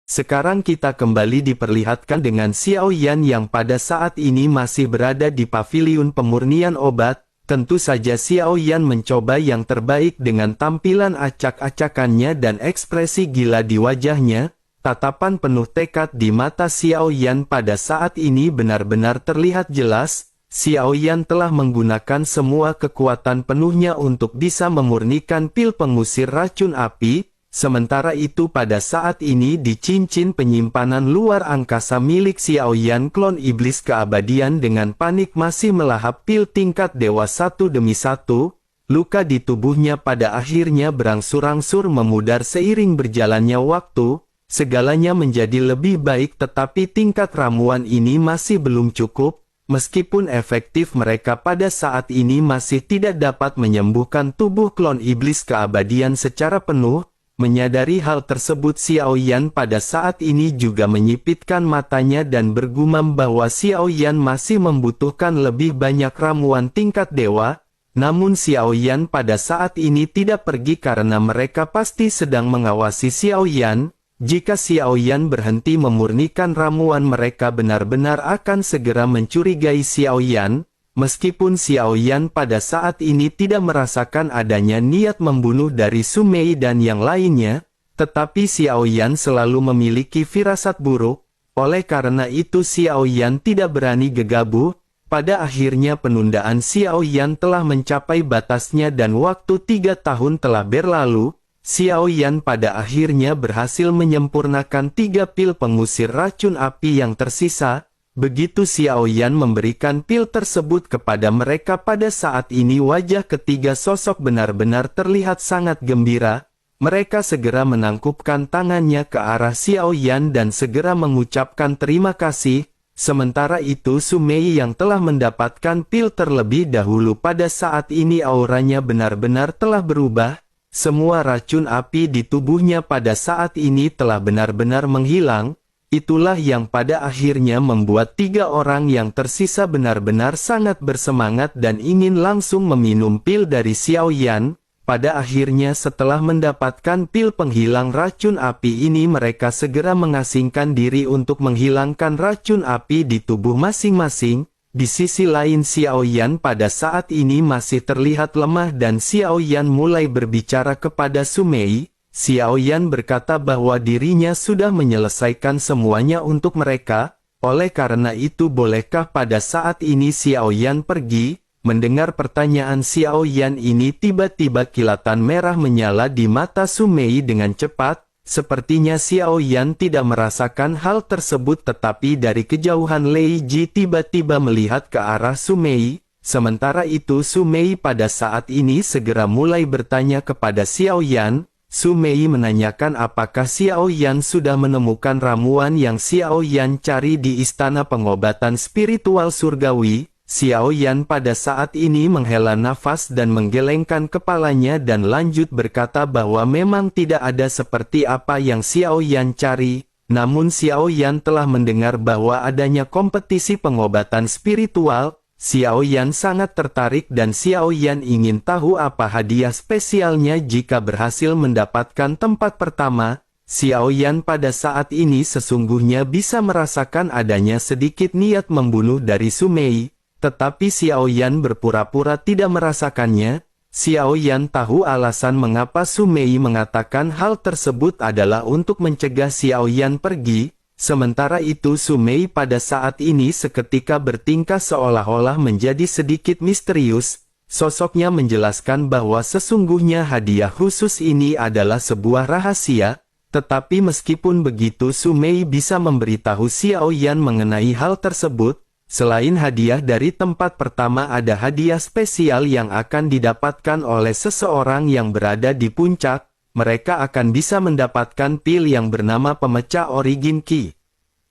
Sekarang kita kembali diperlihatkan dengan Xiao Yan yang pada saat ini masih berada di paviliun pemurnian obat. Tentu saja Xiao Yan mencoba yang terbaik dengan tampilan acak-acakannya dan ekspresi gila di wajahnya. Tatapan penuh tekad di mata Xiao Yan pada saat ini benar-benar terlihat jelas. Xiao Yan telah menggunakan semua kekuatan penuhnya untuk bisa memurnikan pil pengusir racun api. Sementara itu pada saat ini di cincin penyimpanan luar angkasa milik Xiao Yan, klon iblis keabadian dengan panik masih melahap pil tingkat dewa satu demi satu. Luka di tubuhnya pada akhirnya berangsur-angsur memudar seiring berjalannya waktu. Segalanya menjadi lebih baik, tetapi tingkat ramuan ini masih belum cukup. Meskipun efektif, mereka pada saat ini masih tidak dapat menyembuhkan tubuh klon iblis keabadian secara penuh. Menyadari hal tersebut, Xiao Yan pada saat ini juga menyipitkan matanya dan bergumam bahwa Xiao Yan masih membutuhkan lebih banyak ramuan tingkat dewa. Namun Xiao Yan pada saat ini tidak pergi karena mereka pasti sedang mengawasi Xiao Yan. Jika Xiao Yan berhenti memurnikan ramuan, mereka benar-benar akan segera mencurigai Xiao Yan. Meskipun Xiao Yan pada saat ini tidak merasakan adanya niat membunuh dari Su Mei dan yang lainnya, tetapi Xiao Yan selalu memiliki firasat buruk. Oleh karena itu Xiao Yan tidak berani gegabah. Pada akhirnya penundaan Xiao Yan telah mencapai batasnya dan waktu 3 tahun telah berlalu. Xiao Yan pada akhirnya berhasil menyempurnakan 3 pil pengusir racun api yang tersisa. Begitu Xiao Yan memberikan pil tersebut kepada mereka, pada saat ini wajah ketiga sosok benar-benar terlihat sangat gembira. Mereka segera menangkupkan tangannya ke arah Xiao Yan dan segera mengucapkan terima kasih. Sementara itu Su Mei yang telah mendapatkan pil terlebih dahulu pada saat ini auranya benar-benar telah berubah. Semua racun api di tubuhnya pada saat ini telah benar-benar menghilang. Itulah yang pada akhirnya membuat 3 orang yang tersisa benar-benar sangat bersemangat dan ingin langsung meminum pil dari Xiao Yan. Pada akhirnya setelah mendapatkan pil penghilang racun api ini, mereka segera mengasingkan diri untuk menghilangkan racun api di tubuh masing-masing. Di sisi lain Xiao Yan pada saat ini masih terlihat lemah dan Xiao Yan mulai berbicara kepada Su Mei. Xiao Yan berkata bahwa dirinya sudah menyelesaikan semuanya untuk mereka. Oleh karena itu bolehkah pada saat ini Xiao Yan pergi? Mendengar pertanyaan Xiao Yan ini, tiba-tiba kilatan merah menyala di mata Su Mei dengan cepat. Sepertinya Xiao Yan tidak merasakan hal tersebut, tetapi dari kejauhan Lei Ji tiba-tiba melihat ke arah Su Mei. Sementara itu Su Mei pada saat ini segera mulai bertanya kepada Xiao Yan. Su Mei menanyakan apakah Xiao Yan sudah menemukan ramuan yang Xiao Yan cari di Istana Pengobatan Spiritual Surgawi. Xiao Yan pada saat ini menghela nafas dan menggelengkan kepalanya dan lanjut berkata bahwa memang tidak ada seperti apa yang Xiao Yan cari. Namun Xiao Yan telah mendengar bahwa adanya kompetisi pengobatan spiritual. Xiao Yan sangat tertarik dan Xiao Yan ingin tahu apa hadiah spesialnya jika berhasil mendapatkan tempat pertama. Xiao Yan pada saat ini sesungguhnya bisa merasakan adanya sedikit niat membunuh dari Su Mei. Tetapi Xiao Yan berpura-pura tidak merasakannya. Xiao Yan tahu alasan mengapa Su Mei mengatakan hal tersebut adalah untuk mencegah Xiao Yan pergi. Sementara itu Su Mei pada saat ini seketika bertingkah seolah-olah menjadi sedikit misterius. Sosoknya menjelaskan bahwa sesungguhnya hadiah khusus ini adalah sebuah rahasia. Tetapi meskipun begitu Su Mei bisa memberitahu Xiao Yan mengenai hal tersebut. Selain hadiah dari tempat pertama, ada hadiah spesial yang akan didapatkan oleh seseorang yang berada di puncak. Mereka akan bisa mendapatkan pil yang bernama pemecah origin Qi.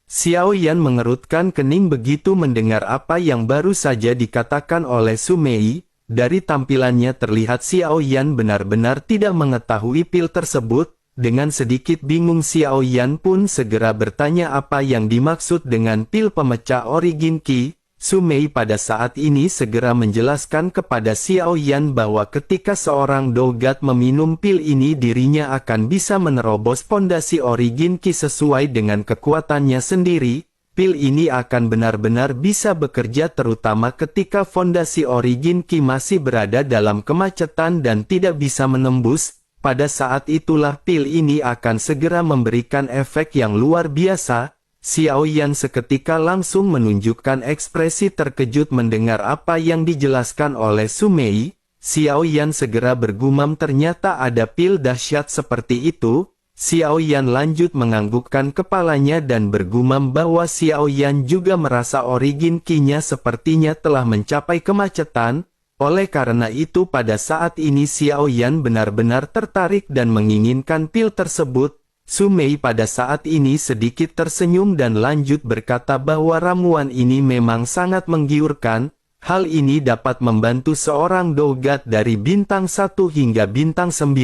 Xiao Yan mengerutkan kening begitu mendengar apa yang baru saja dikatakan oleh Su Mei. Dari tampilannya terlihat Xiao Yan benar-benar tidak mengetahui pil tersebut. Dengan sedikit bingung Xiao Yan pun segera bertanya apa yang dimaksud dengan pil pemecah origin Qi. Su Mei pada saat ini segera menjelaskan kepada Xiao Yan bahwa ketika seorang dogat meminum pil ini dirinya akan bisa menerobos pondasi origin Qi sesuai dengan kekuatannya sendiri. Pil ini akan benar-benar bisa bekerja terutama ketika fondasi origin Qi masih berada dalam kemacetan dan tidak bisa menembus. Pada saat itulah pil ini akan segera memberikan efek yang luar biasa. Xiao Yan seketika langsung menunjukkan ekspresi terkejut mendengar apa yang dijelaskan oleh Su Mei. Xiao Yan segera bergumam ternyata ada pil dahsyat seperti itu. Xiao Yan lanjut menganggukkan kepalanya dan bergumam bahwa Xiao Yan juga merasa origin Qi-nya sepertinya telah mencapai kemacetan. Oleh karena itu pada saat ini Xiao Yan benar-benar tertarik dan menginginkan pil tersebut. Su Mei pada saat ini sedikit tersenyum dan lanjut berkata bahwa ramuan ini memang sangat menggiurkan. Hal ini dapat membantu seorang dogat dari bintang 1 hingga bintang 9.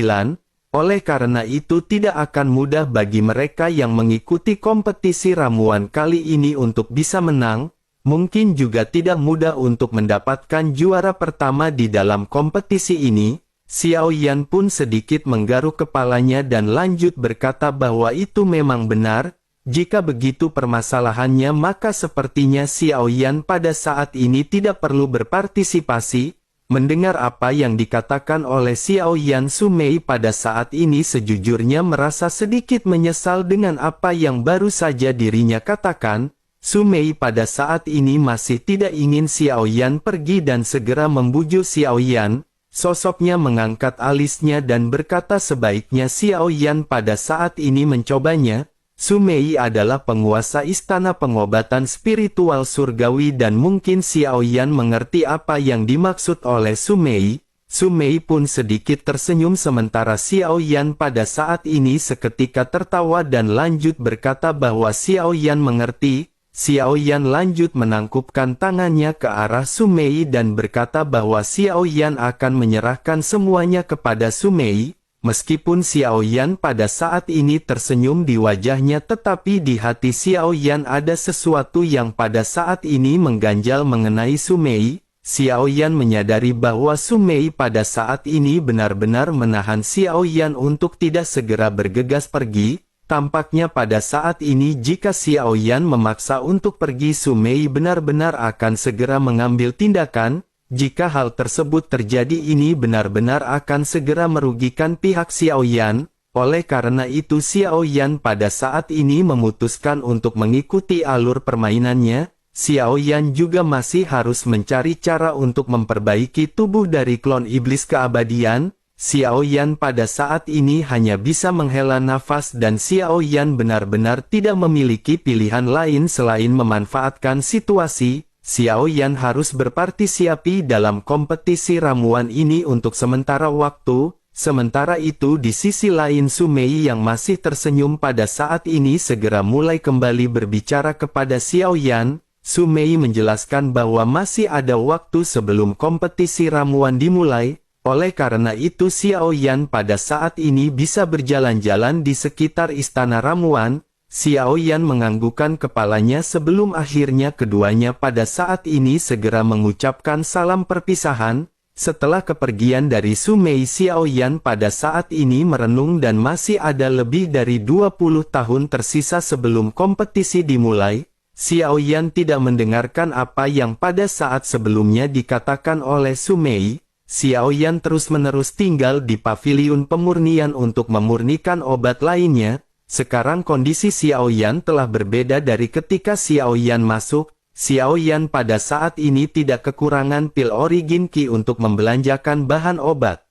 Oleh karena itu tidak akan mudah bagi mereka yang mengikuti kompetisi ramuan kali ini untuk bisa menang. Mungkin juga tidak mudah untuk mendapatkan juara pertama di dalam kompetisi ini. Xiao Yan pun sedikit menggaruk kepalanya dan lanjut berkata bahwa itu memang benar. Jika begitu permasalahannya maka sepertinya Xiao Yan pada saat ini tidak perlu berpartisipasi. Mendengar apa yang dikatakan oleh Xiao Yan, Su Mei pada saat ini sejujurnya merasa sedikit menyesal dengan apa yang baru saja dirinya katakan. Su Mei pada saat ini masih tidak ingin Xiao Yan pergi dan segera membujuk Xiao Yan. Sosoknya mengangkat alisnya dan berkata sebaiknya Xiao Yan pada saat ini mencobanya. Su Mei adalah penguasa istana pengobatan spiritual surgawi dan mungkin Xiao Yan mengerti apa yang dimaksud oleh Su Mei. Su Mei pun sedikit tersenyum sementara Xiao Yan pada saat ini seketika tertawa dan lanjut berkata bahwa Xiao Yan mengerti. Xiao Yan lanjut menangkupkan tangannya ke arah Su Mei dan berkata bahwa Xiao Yan akan menyerahkan semuanya kepada Su Mei. Meskipun Xiao Yan pada saat ini tersenyum di wajahnya tetapi di hati Xiao Yan ada sesuatu yang pada saat ini mengganjal mengenai Su Mei. Xiao Yan menyadari bahwa Su Mei pada saat ini benar-benar menahan Xiao Yan untuk tidak segera bergegas pergi. Tampaknya pada saat ini jika Xiao Yan memaksa untuk pergi Su Mei benar-benar akan segera mengambil tindakan. Jika hal tersebut terjadi ini benar-benar akan segera merugikan pihak Xiao Yan. Oleh karena itu Xiao Yan pada saat ini memutuskan untuk mengikuti alur permainannya. Xiao Yan juga masih harus mencari cara untuk memperbaiki tubuh dari klon iblis keabadian. Xiao Yan pada saat ini hanya bisa menghela nafas dan Xiao Yan benar-benar tidak memiliki pilihan lain selain memanfaatkan situasi. Xiao Yan harus berpartisipasi dalam kompetisi ramuan ini untuk sementara waktu. Sementara itu di sisi lain Su Mei yang masih tersenyum pada saat ini segera mulai kembali berbicara kepada Xiao Yan. Su Mei menjelaskan bahwa masih ada waktu sebelum kompetisi ramuan dimulai. Oleh karena itu Xiao Yan pada saat ini bisa berjalan-jalan di sekitar istana ramuan. Xiao Yan menganggukkan kepalanya sebelum akhirnya keduanya pada saat ini segera mengucapkan salam perpisahan. Setelah kepergian dari Su Mei, Xiao Yan pada saat ini merenung dan masih ada lebih dari 20 tahun tersisa sebelum kompetisi dimulai. Xiao Yan tidak mendengarkan apa yang pada saat sebelumnya dikatakan oleh Su Mei. Xiao Yan terus-menerus tinggal di paviliun pemurnian untuk memurnikan obat lainnya. Sekarang kondisi Xiao Yan telah berbeda dari ketika Xiao Yan masuk. Xiao Yan pada saat ini tidak kekurangan pil origin Qi untuk membelanjakan bahan obat.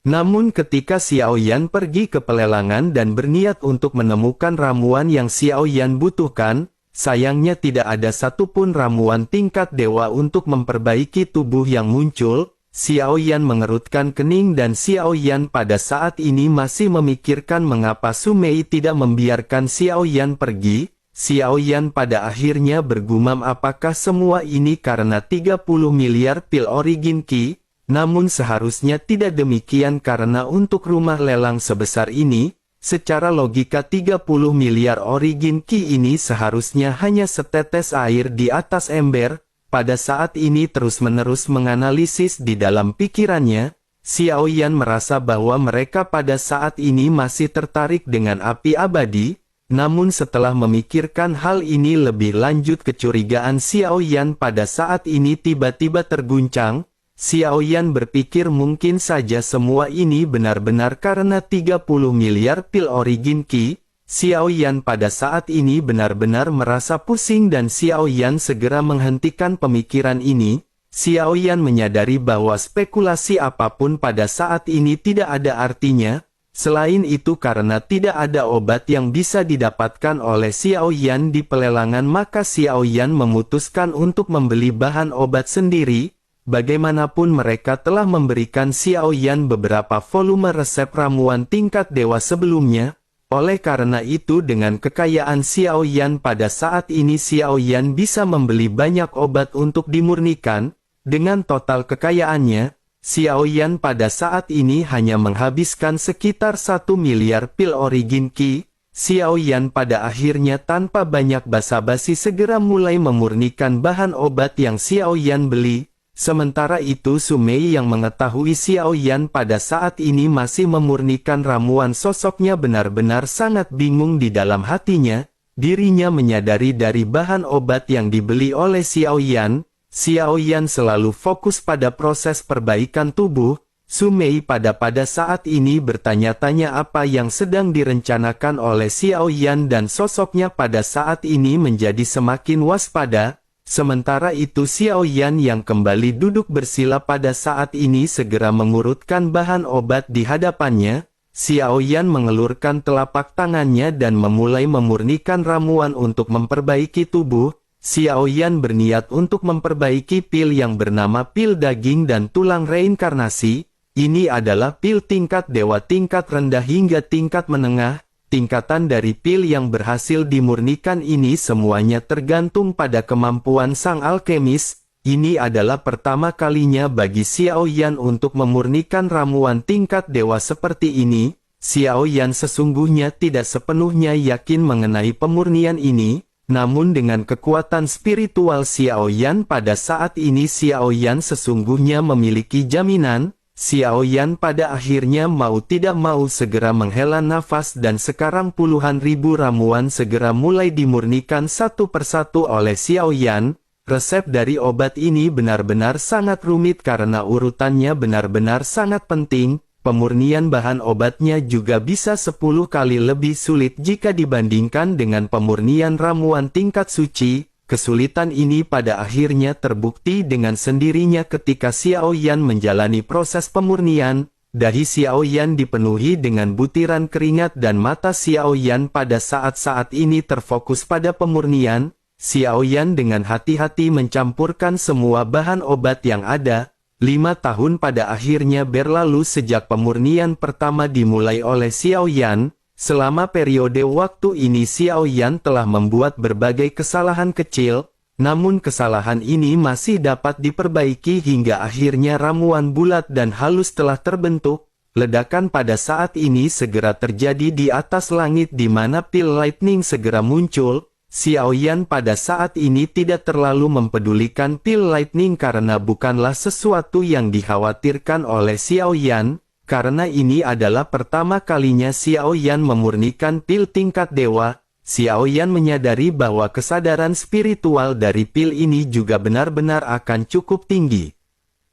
Namun ketika Xiao Yan pergi ke pelelangan dan berniat untuk menemukan ramuan yang Xiao Yan butuhkan, sayangnya tidak ada satupun ramuan tingkat dewa untuk memperbaiki tubuh yang muncul. Xiao Yan mengerutkan kening dan Xiao Yan pada saat ini masih memikirkan mengapa Su Mei tidak membiarkan Xiao Yan pergi. Xiao Yan pada akhirnya bergumam apakah semua ini karena 30 miliar pil origin Qi. Namun seharusnya tidak demikian karena untuk rumah lelang sebesar ini, secara logika 30 miliar origin Qi ini seharusnya hanya setetes air di atas ember. pada saat ini terus-menerus menganalisis di dalam pikirannya, Xiao Yan merasa bahwa mereka pada saat ini masih tertarik dengan api abadi, namun setelah memikirkan hal ini lebih lanjut kecurigaan Xiao Yan pada saat ini tiba-tiba terguncang. Xiao Yan berpikir mungkin saja semua ini benar-benar karena 30 miliar pil origin Qi. Xiao Yan pada saat ini benar-benar merasa pusing dan Xiao Yan segera menghentikan pemikiran ini. Xiao Yan menyadari bahwa spekulasi apapun pada saat ini tidak ada artinya. Selain itu karena tidak ada obat yang bisa didapatkan oleh Xiao Yan di pelelangan maka Xiao Yan memutuskan untuk membeli bahan obat sendiri. Bagaimanapun mereka telah memberikan Xiao Yan beberapa volume resep ramuan tingkat dewa sebelumnya. Oleh karena itu dengan kekayaan Xiao Yan pada saat ini Xiao Yan bisa membeli banyak obat untuk dimurnikan. Dengan total kekayaannya, Xiao Yan pada saat ini hanya menghabiskan sekitar 1 miliar pil origin Qi. Xiao Yan pada akhirnya tanpa banyak basa-basi segera mulai memurnikan bahan obat yang Xiao Yan beli. Sementara itu Su Mei yang mengetahui Xiao Yan pada saat ini masih memurnikan ramuan sosoknya benar-benar sangat bingung di dalam hatinya. Dirinya menyadari dari bahan obat yang dibeli oleh Xiao Yan, Xiao Yan selalu fokus pada proses perbaikan tubuh. Su Mei pada saat ini bertanya-tanya apa yang sedang direncanakan oleh Xiao Yan dan sosoknya pada saat ini menjadi semakin waspada. Sementara itu Xiao Yan yang kembali duduk bersila pada saat ini segera mengurutkan bahan obat di hadapannya. Xiao Yan mengelurkan telapak tangannya dan memulai memurnikan ramuan untuk memperbaiki tubuh. Xiao Yan berniat untuk memperbaiki pil yang bernama pil daging dan tulang reinkarnasi. Ini adalah pil tingkat dewa tingkat rendah hingga tingkat menengah. Tingkatan dari pil yang berhasil dimurnikan ini semuanya tergantung pada kemampuan sang alkemis. Ini adalah pertama kalinya bagi Xiao Yan untuk memurnikan ramuan tingkat dewa seperti ini. Xiao Yan sesungguhnya tidak sepenuhnya yakin mengenai pemurnian ini. Namun dengan kekuatan spiritual Xiao Yan pada saat ini Xiao Yan sesungguhnya memiliki jaminan. Xiao Yan pada akhirnya mau tidak mau segera menghela nafas dan sekarang puluhan ribu ramuan segera mulai dimurnikan satu persatu oleh Xiao Yan. Resep dari obat ini benar-benar sangat rumit karena urutannya benar-benar sangat penting. Pemurnian bahan obatnya juga bisa 10 kali lebih sulit jika dibandingkan dengan pemurnian ramuan tingkat suci. Kesulitan ini pada akhirnya terbukti dengan sendirinya ketika Xiao Yan menjalani proses pemurnian. Dahi Xiao Yan dipenuhi dengan butiran keringat dan mata Xiao Yan pada saat-saat ini terfokus pada pemurnian. Xiao Yan dengan hati-hati mencampurkan semua bahan obat yang ada. 5 tahun pada akhirnya berlalu sejak pemurnian pertama dimulai oleh Xiao Yan. Selama periode waktu ini Xiao Yan telah membuat berbagai kesalahan kecil, namun kesalahan ini masih dapat diperbaiki hingga akhirnya ramuan bulat dan halus telah terbentuk. Ledakan pada saat ini segera terjadi di atas langit di mana pil lightning segera muncul. Xiao Yan pada saat ini tidak terlalu mempedulikan pil lightning karena bukanlah sesuatu yang dikhawatirkan oleh Xiao Yan, karena ini adalah pertama kalinya Xiao Yan memurnikan pil tingkat dewa. Xiao Yan menyadari bahwa kesadaran spiritual dari pil ini juga benar-benar akan cukup tinggi.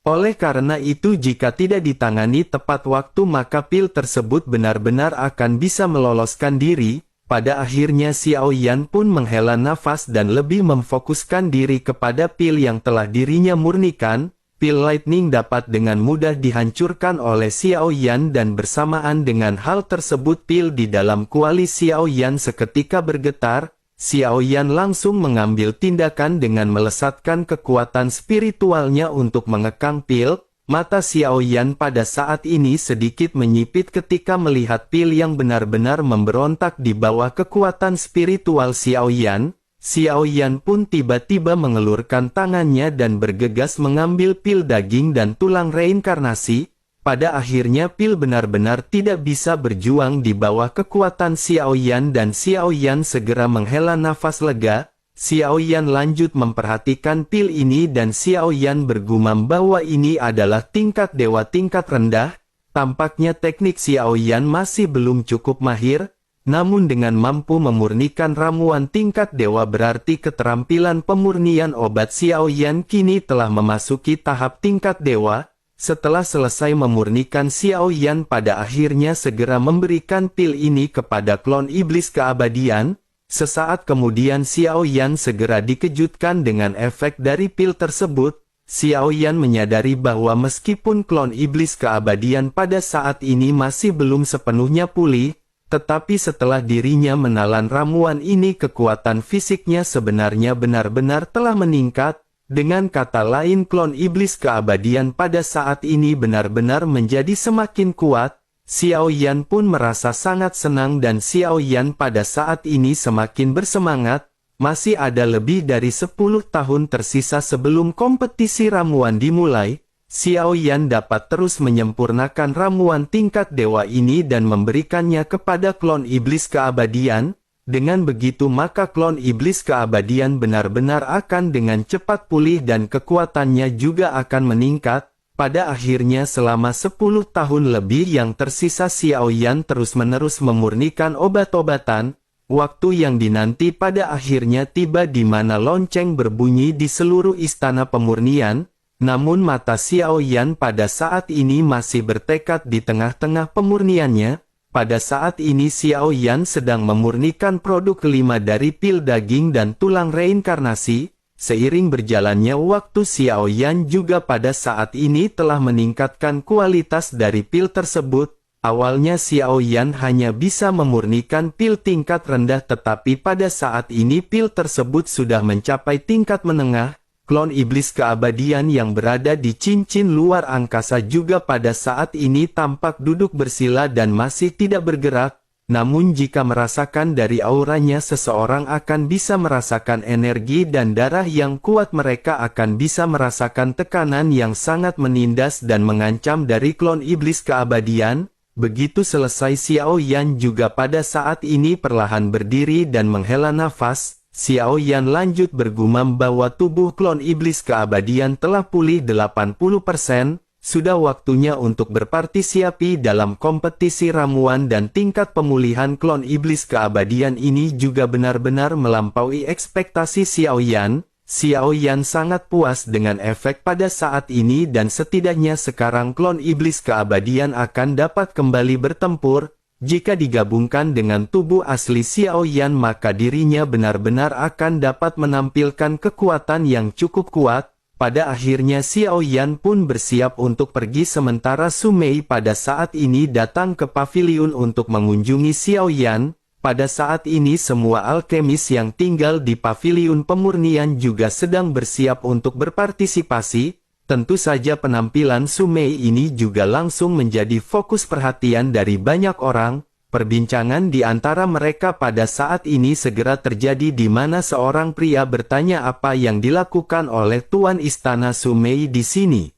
Oleh karena itu jika tidak ditangani tepat waktu maka pil tersebut benar-benar akan bisa meloloskan diri. Pada akhirnya Xiao Yan pun menghela nafas dan lebih memfokuskan diri kepada pil yang telah dirinya murnikan. Pil lightning dapat dengan mudah dihancurkan oleh Xiao Yan dan bersamaan dengan hal tersebut pil di dalam kuali Xiao Yan seketika bergetar. Xiao Yan langsung mengambil tindakan dengan melesatkan kekuatan spiritualnya untuk mengekang pil. Mata Xiao Yan pada saat ini sedikit menyipit ketika melihat pil yang benar-benar memberontak di bawah kekuatan spiritual Xiao Yan. Xiao Yan pun tiba-tiba mengelurkan tangannya dan bergegas mengambil pil daging dan tulang reinkarnasi. Pada akhirnya pil benar-benar tidak bisa berjuang di bawah kekuatan Xiao Yan dan Xiao Yan segera menghela nafas lega. Xiao Yan lanjut memperhatikan pil ini dan Xiao Yan bergumam bahwa ini adalah tingkat dewa tingkat rendah. Tampaknya teknik Xiao Yan masih belum cukup mahir, namun dengan mampu memurnikan ramuan tingkat dewa berarti keterampilan pemurnian obat Xiao Yan kini telah memasuki tahap tingkat dewa. Setelah selesai memurnikan, Xiao Yan pada akhirnya segera memberikan pil ini kepada klon iblis keabadian. Sesaat kemudian Xiao Yan segera dikejutkan dengan efek dari pil tersebut. Xiao Yan menyadari bahwa meskipun klon iblis keabadian pada saat ini masih belum sepenuhnya pulih, tetapi setelah dirinya menelan ramuan ini kekuatan fisiknya sebenarnya benar-benar telah meningkat. Dengan kata lain, klon iblis keabadian pada saat ini benar-benar menjadi semakin kuat. Xiao Yan pun merasa sangat senang dan Xiao Yan pada saat ini semakin bersemangat. Masih ada lebih dari 10 tahun tersisa sebelum kompetisi ramuan dimulai. Xiao Yan dapat terus menyempurnakan ramuan tingkat dewa ini dan memberikannya kepada klon iblis keabadian. Dengan begitu maka klon iblis keabadian benar-benar akan dengan cepat pulih dan kekuatannya juga akan meningkat. Pada akhirnya selama 10 tahun lebih yang tersisa Xiao Yan terus-menerus memurnikan obat-obatan. Waktu yang dinanti pada akhirnya tiba di mana lonceng berbunyi di seluruh istana pemurnian. Namun mata Xiao Yan pada saat ini masih bertekad di tengah-tengah pemurniannya. Pada saat ini Xiao Yan sedang memurnikan produk kelima dari pil daging dan tulang reinkarnasi. Seiring berjalannya waktu, Xiao Yan juga pada saat ini telah meningkatkan kualitas dari pil tersebut. Awalnya Xiao Yan hanya bisa memurnikan pil tingkat rendah, tetapi pada saat ini pil tersebut sudah mencapai tingkat menengah. Klon iblis keabadian yang berada di cincin luar angkasa juga pada saat ini tampak duduk bersila dan masih tidak bergerak. Namun jika merasakan dari auranya, seseorang akan bisa merasakan energi dan darah yang kuat. Mereka akan bisa merasakan tekanan yang sangat menindas dan mengancam dari klon iblis keabadian. Begitu selesai, Xiao Yan juga pada saat ini perlahan berdiri dan menghela nafas. Xiao Yan lanjut bergumam bahwa tubuh klon iblis keabadian telah pulih 80%. Sudah waktunya untuk berpartisipasi dalam kompetisi ramuan dan tingkat pemulihan klon iblis keabadian ini juga benar-benar melampaui ekspektasi Xiao Yan. Xiao Yan sangat puas dengan efek pada saat ini dan setidaknya sekarang klon iblis keabadian akan dapat kembali bertempur. Jika digabungkan dengan tubuh asli Xiao Yan maka dirinya benar-benar akan dapat menampilkan kekuatan yang cukup kuat. Pada akhirnya Xiao Yan pun bersiap untuk pergi sementara Su Mei pada saat ini datang ke paviliun untuk mengunjungi Xiao Yan. Pada saat ini semua alkemis yang tinggal di paviliun pemurnian juga sedang bersiap untuk berpartisipasi. Tentu saja penampilan Su Mei ini juga langsung menjadi fokus perhatian dari banyak orang. Perbincangan di antara mereka pada saat ini segera terjadi di mana seorang pria bertanya apa yang dilakukan oleh Tuan Istana Su Mei di sini.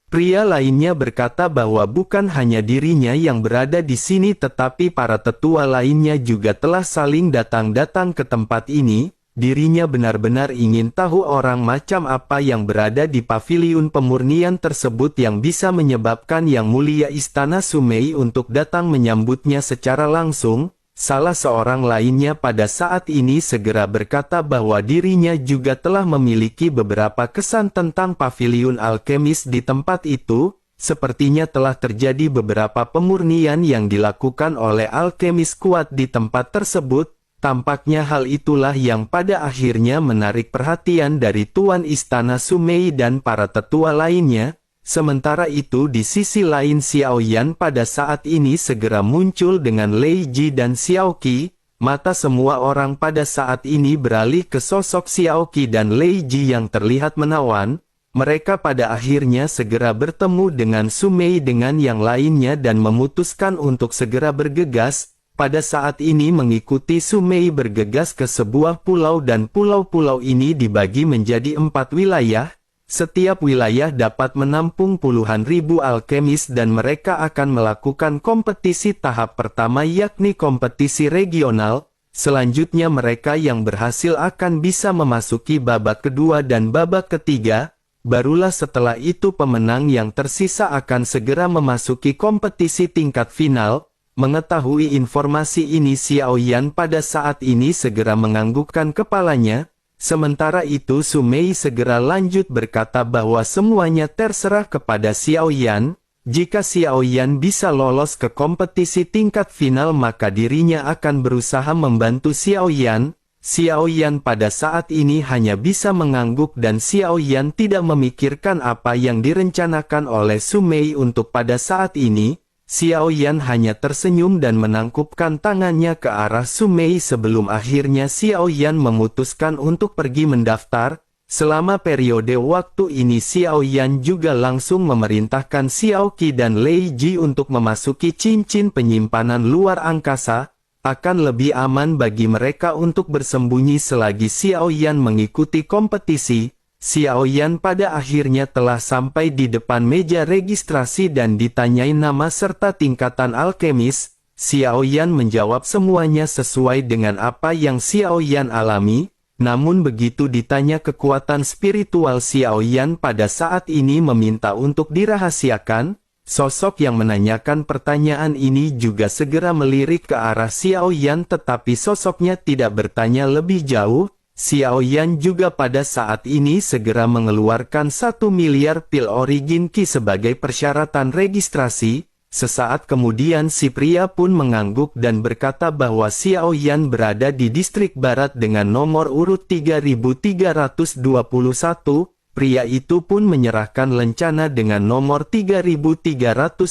Pria lainnya berkata bahwa bukan hanya dirinya yang berada di sini tetapi para tetua lainnya juga telah saling datang-datang ke tempat ini. Dirinya benar-benar ingin tahu orang macam apa yang berada di paviliun pemurnian tersebut yang bisa menyebabkan Yang Mulia Istana Su Mei untuk datang menyambutnya secara langsung. Salah seorang lainnya pada saat ini segera berkata bahwa dirinya juga telah memiliki beberapa kesan tentang paviliun alkemis di tempat itu. Sepertinya telah terjadi beberapa pemurnian yang dilakukan oleh alkemis kuat di tempat tersebut. Tampaknya hal itulah yang pada akhirnya menarik perhatian dari Tuan Istana Su Mei dan para tetua lainnya. Sementara itu di sisi lain Xiao Yan pada saat ini segera muncul dengan Lei Ji dan Xiao Qi. Mata semua orang pada saat ini beralih ke sosok Xiao Qi dan Lei Ji yang terlihat menawan. Mereka pada akhirnya segera bertemu dengan Su Mei dengan yang lainnya dan memutuskan untuk segera bergegas. Pada saat ini mengikuti Su Mei bergegas ke sebuah pulau dan pulau-pulau ini dibagi menjadi 4 wilayah. Setiap wilayah dapat menampung puluhan ribu alkemis dan mereka akan melakukan kompetisi tahap pertama yakni kompetisi regional. Selanjutnya mereka yang berhasil akan bisa memasuki babak kedua dan babak ketiga, barulah setelah itu pemenang yang tersisa akan segera memasuki kompetisi tingkat final. Mengetahui informasi ini Xiao Yan pada saat ini segera menganggukkan kepalanya, sementara itu Su Mei segera lanjut berkata bahwa semuanya terserah kepada Xiao Yan. Jika Xiao Yan bisa lolos ke kompetisi tingkat final maka dirinya akan berusaha membantu Xiao Yan. Xiao Yan pada saat ini hanya bisa mengangguk dan Xiao Yan tidak memikirkan apa yang direncanakan oleh Su Mei untuk pada saat ini. Xiao Yan hanya tersenyum dan menangkupkan tangannya ke arah Su Mei sebelum akhirnya Xiao Yan memutuskan untuk pergi mendaftar. Selama periode waktu ini Xiao Yan juga langsung memerintahkan Xiao Qi dan Lei Ji untuk memasuki cincin penyimpanan luar angkasa. Akan lebih aman bagi mereka untuk bersembunyi selagi Xiao Yan mengikuti kompetisi. Xiao Yan pada akhirnya telah sampai di depan meja registrasi dan ditanyai nama serta tingkatan alkemis. Xiao Yan menjawab semuanya sesuai dengan apa yang Xiao Yan alami. Namun begitu ditanya kekuatan spiritual Xiao Yan pada saat ini meminta untuk dirahasiakan, sosok yang menanyakan pertanyaan ini juga segera melirik ke arah Xiao Yan tetapi sosoknya tidak bertanya lebih jauh. Xiao Yan juga pada saat ini segera mengeluarkan 1 miliar pil origin Qi sebagai persyaratan registrasi. Sesaat kemudian si pria pun mengangguk dan berkata bahwa Xiao Yan berada di distrik barat dengan nomor urut 3321. Pria itu pun menyerahkan lencana dengan nomor 3321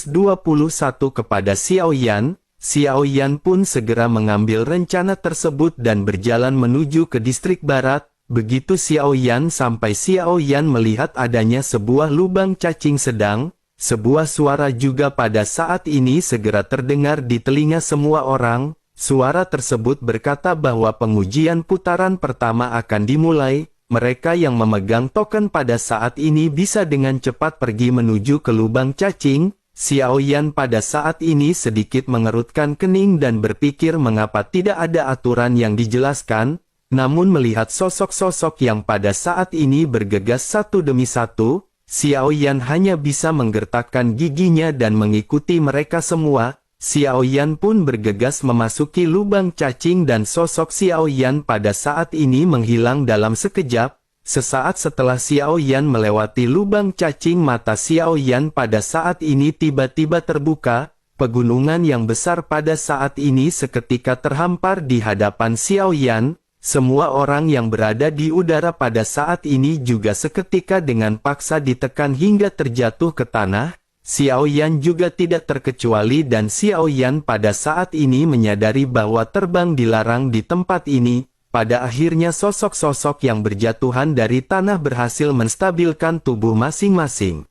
kepada Xiao Yan. Xiao Yan pun segera mengambil rencana tersebut dan berjalan menuju ke distrik barat. Begitu Xiao Yan sampai Xiao Yan melihat adanya sebuah lubang cacing sedang. Sebuah suara juga pada saat ini segera terdengar di telinga semua orang. Suara tersebut berkata bahwa pengujian putaran pertama akan dimulai. Mereka yang memegang token pada saat ini bisa dengan cepat pergi menuju ke lubang cacing. Xiao Yan pada saat ini sedikit mengerutkan kening dan berpikir mengapa tidak ada aturan yang dijelaskan. Namun melihat sosok-sosok yang pada saat ini bergegas satu demi satu, Xiao Yan hanya bisa menggertakkan giginya dan mengikuti mereka semua. Xiao Yan pun bergegas memasuki lubang cacing dan sosok Xiao Yan pada saat ini menghilang dalam sekejap. Sesaat setelah Xiao Yan melewati lubang cacing mata Xiao Yan pada saat ini tiba-tiba terbuka. Pegunungan yang besar pada saat ini seketika terhampar di hadapan Xiao Yan. Semua orang yang berada di udara pada saat ini juga seketika dengan paksa ditekan hingga terjatuh ke tanah. Xiao Yan juga tidak terkecuali dan Xiao Yan pada saat ini menyadari bahwa terbang dilarang di tempat ini. Pada akhirnya sosok-sosok yang berjatuhan dari tanah berhasil menstabilkan tubuh masing-masing.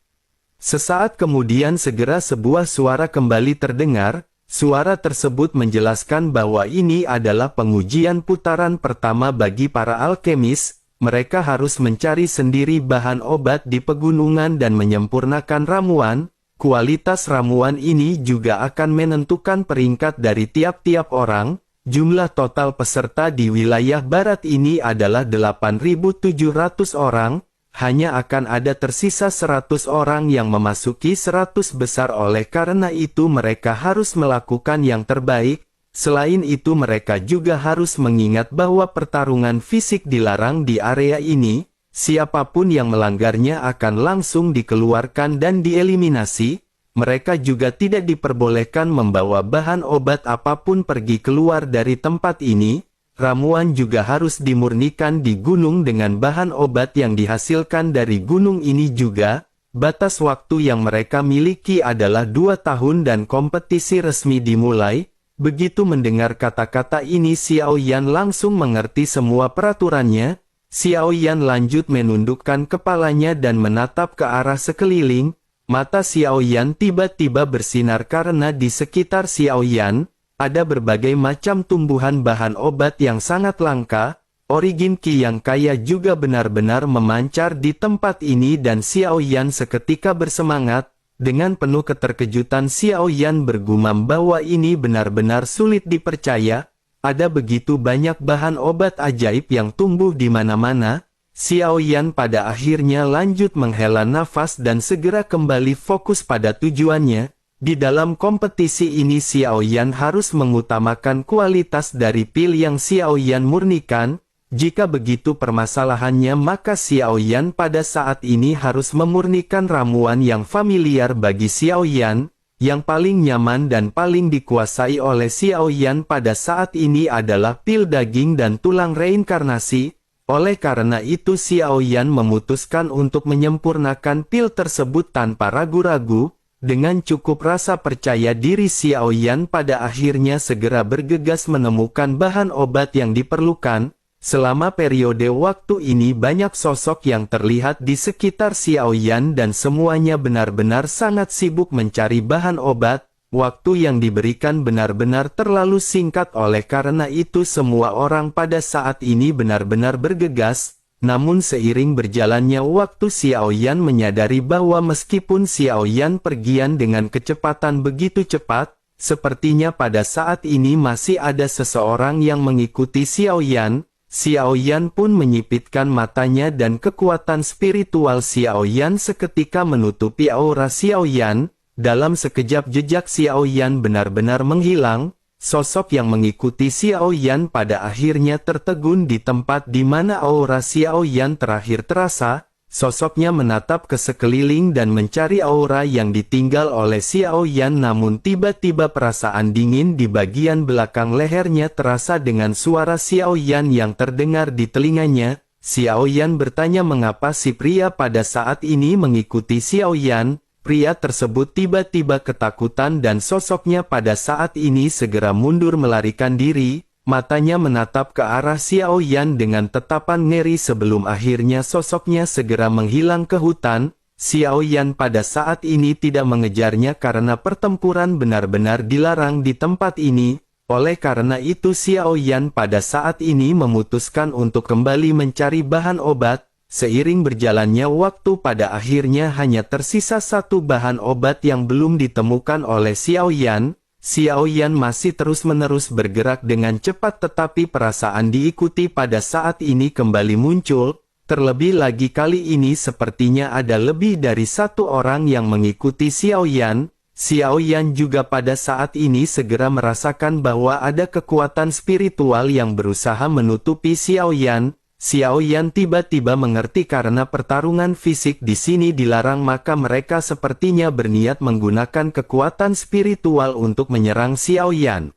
Sesaat kemudian segera sebuah suara kembali terdengar. Suara tersebut menjelaskan bahwa ini adalah pengujian putaran pertama bagi para alkemis. Mereka harus mencari sendiri bahan obat di pegunungan dan menyempurnakan ramuan. Kualitas ramuan ini juga akan menentukan peringkat dari tiap-tiap orang. Jumlah total peserta di wilayah barat ini adalah 8.700 orang. Hanya akan ada tersisa 100 orang yang memasuki 100 besar oleh karena itu mereka harus melakukan yang terbaik. Selain itu mereka juga harus mengingat bahwa pertarungan fisik dilarang di area ini. Siapapun yang melanggarnya akan langsung dikeluarkan dan dieliminasi. Mereka juga tidak diperbolehkan membawa bahan obat apapun pergi keluar dari tempat ini. Ramuan juga harus dimurnikan di gunung dengan bahan obat yang dihasilkan dari gunung ini juga. Batas waktu yang mereka miliki adalah 2 tahun dan kompetisi resmi dimulai. Begitu mendengar kata-kata ini Xiao Yan langsung mengerti semua peraturannya. Xiao Yan lanjut menundukkan kepalanya dan menatap ke arah sekeliling. Mata Xiao Yan tiba-tiba bersinar karena di sekitar Xiao Yan ada berbagai macam tumbuhan bahan obat yang sangat langka. Origin Qi yang kaya juga benar-benar memancar di tempat ini dan Xiao Yan seketika bersemangat. Dengan penuh keterkejutan Xiao Yan bergumam bahwa ini benar-benar sulit dipercaya. Ada begitu banyak bahan obat ajaib yang tumbuh di mana-mana. Xiao Yan pada akhirnya lanjut menghela nafas dan segera kembali fokus pada tujuannya. Di dalam kompetisi ini Xiao Yan harus mengutamakan kualitas dari pil yang Xiao Yan murnikan. Jika begitu permasalahannya, maka Xiao Yan pada saat ini harus memurnikan ramuan yang familiar bagi Xiao Yan. Yang paling nyaman dan paling dikuasai oleh Xiao Yan pada saat ini adalah pil daging dan tulang reinkarnasi. Oleh karena itu Xiao Yan memutuskan untuk menyempurnakan pil tersebut tanpa ragu-ragu. Dengan cukup rasa percaya diri Xiao Yan pada akhirnya segera bergegas menemukan bahan obat yang diperlukan. Selama periode waktu ini banyak sosok yang terlihat di sekitar Xiao Yan dan semuanya benar-benar sangat sibuk mencari bahan obat. Waktu yang diberikan benar-benar terlalu singkat, oleh karena itu semua orang pada saat ini benar-benar bergegas. Namun seiring berjalannya waktu Xiao Yan menyadari bahwa meskipun Xiao Yan pergian dengan kecepatan begitu cepat, sepertinya pada saat ini masih ada seseorang yang mengikuti Xiao Yan. Xiao Yan pun menyipitkan matanya dan kekuatan spiritual Xiao Yan seketika menutupi aura Xiao Yan. Dalam sekejap jejak Xiao Yan benar-benar menghilang. Sosok yang mengikuti Xiao Yan pada akhirnya tertegun di tempat di mana aura Xiao Yan terakhir terasa. Sosoknya menatap ke sekeliling dan mencari aura yang ditinggal oleh Xiao Yan, namun tiba-tiba perasaan dingin di bagian belakang lehernya terasa dengan suara Xiao Yan yang terdengar di telinganya. Xiao Yan bertanya mengapa si pria pada saat ini mengikuti Xiao Yan. Pria tersebut tiba-tiba ketakutan dan sosoknya pada saat ini segera mundur melarikan diri. Matanya menatap ke arah Xiao Yan dengan tatapan ngeri sebelum akhirnya sosoknya segera menghilang ke hutan. Xiao Yan pada saat ini tidak mengejarnya karena pertempuran benar-benar dilarang di tempat ini. Oleh karena itu Xiao Yan pada saat ini memutuskan untuk kembali mencari bahan obat. Seiring berjalannya waktu pada akhirnya hanya tersisa satu bahan obat yang belum ditemukan oleh Xiao Yan. Xiao Yan masih terus-menerus bergerak dengan cepat, tetapi perasaan diikuti pada saat ini kembali muncul. Terlebih lagi kali ini sepertinya ada lebih dari satu orang yang mengikuti Xiao Yan. Xiao Yan juga pada saat ini segera merasakan bahwa ada kekuatan spiritual yang berusaha menutupi Xiao Yan. Xiao Yan tiba-tiba mengerti karena pertarungan fisik di sini dilarang, maka mereka sepertinya berniat menggunakan kekuatan spiritual untuk menyerang Xiao Yan.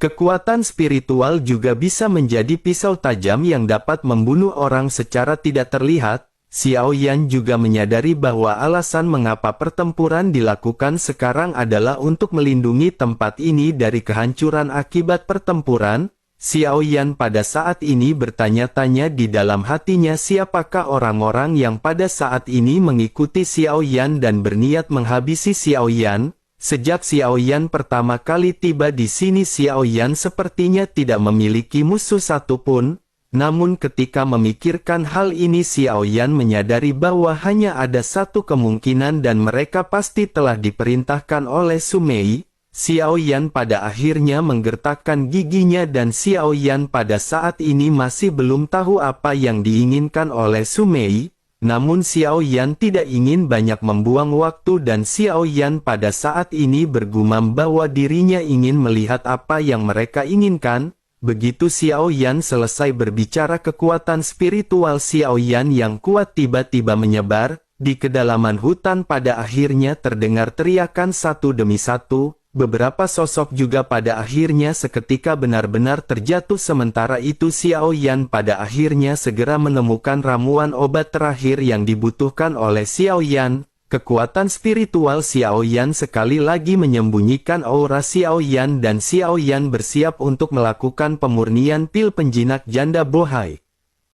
Kekuatan spiritual juga bisa menjadi pisau tajam yang dapat membunuh orang secara tidak terlihat. Xiao Yan juga menyadari bahwa alasan mengapa pertempuran dilakukan sekarang adalah untuk melindungi tempat ini dari kehancuran akibat pertempuran. Xiao Yan pada saat ini bertanya-tanya di dalam hatinya siapakah orang-orang yang pada saat ini mengikuti Xiao Yan dan berniat menghabisi Xiao Yan. Sejak Xiao Yan pertama kali tiba di sini, Xiao Yan sepertinya tidak memiliki musuh satupun. Namun ketika memikirkan hal ini Xiao Yan menyadari bahwa hanya ada satu kemungkinan dan mereka pasti telah diperintahkan oleh Su Mei. Xiao Yan pada akhirnya menggertakkan giginya dan Xiao Yan pada saat ini masih belum tahu apa yang diinginkan oleh Su Mei. Namun Xiao Yan tidak ingin banyak membuang waktu dan Xiao Yan pada saat ini bergumam bahwa dirinya ingin melihat apa yang mereka inginkan. Begitu Xiao Yan selesai berbicara, kekuatan spiritual Xiao Yan yang kuat tiba-tiba menyebar. Di kedalaman hutan pada akhirnya terdengar teriakan satu demi satu. Beberapa sosok juga pada akhirnya seketika benar-benar terjatuh. Sementara itu Xiao Yan pada akhirnya segera menemukan ramuan obat terakhir yang dibutuhkan oleh Xiao Yan. Kekuatan spiritual Xiao Yan sekali lagi menyembunyikan aura Xiao Yan dan Xiao Yan bersiap untuk melakukan pemurnian pil penjinak janda bohai.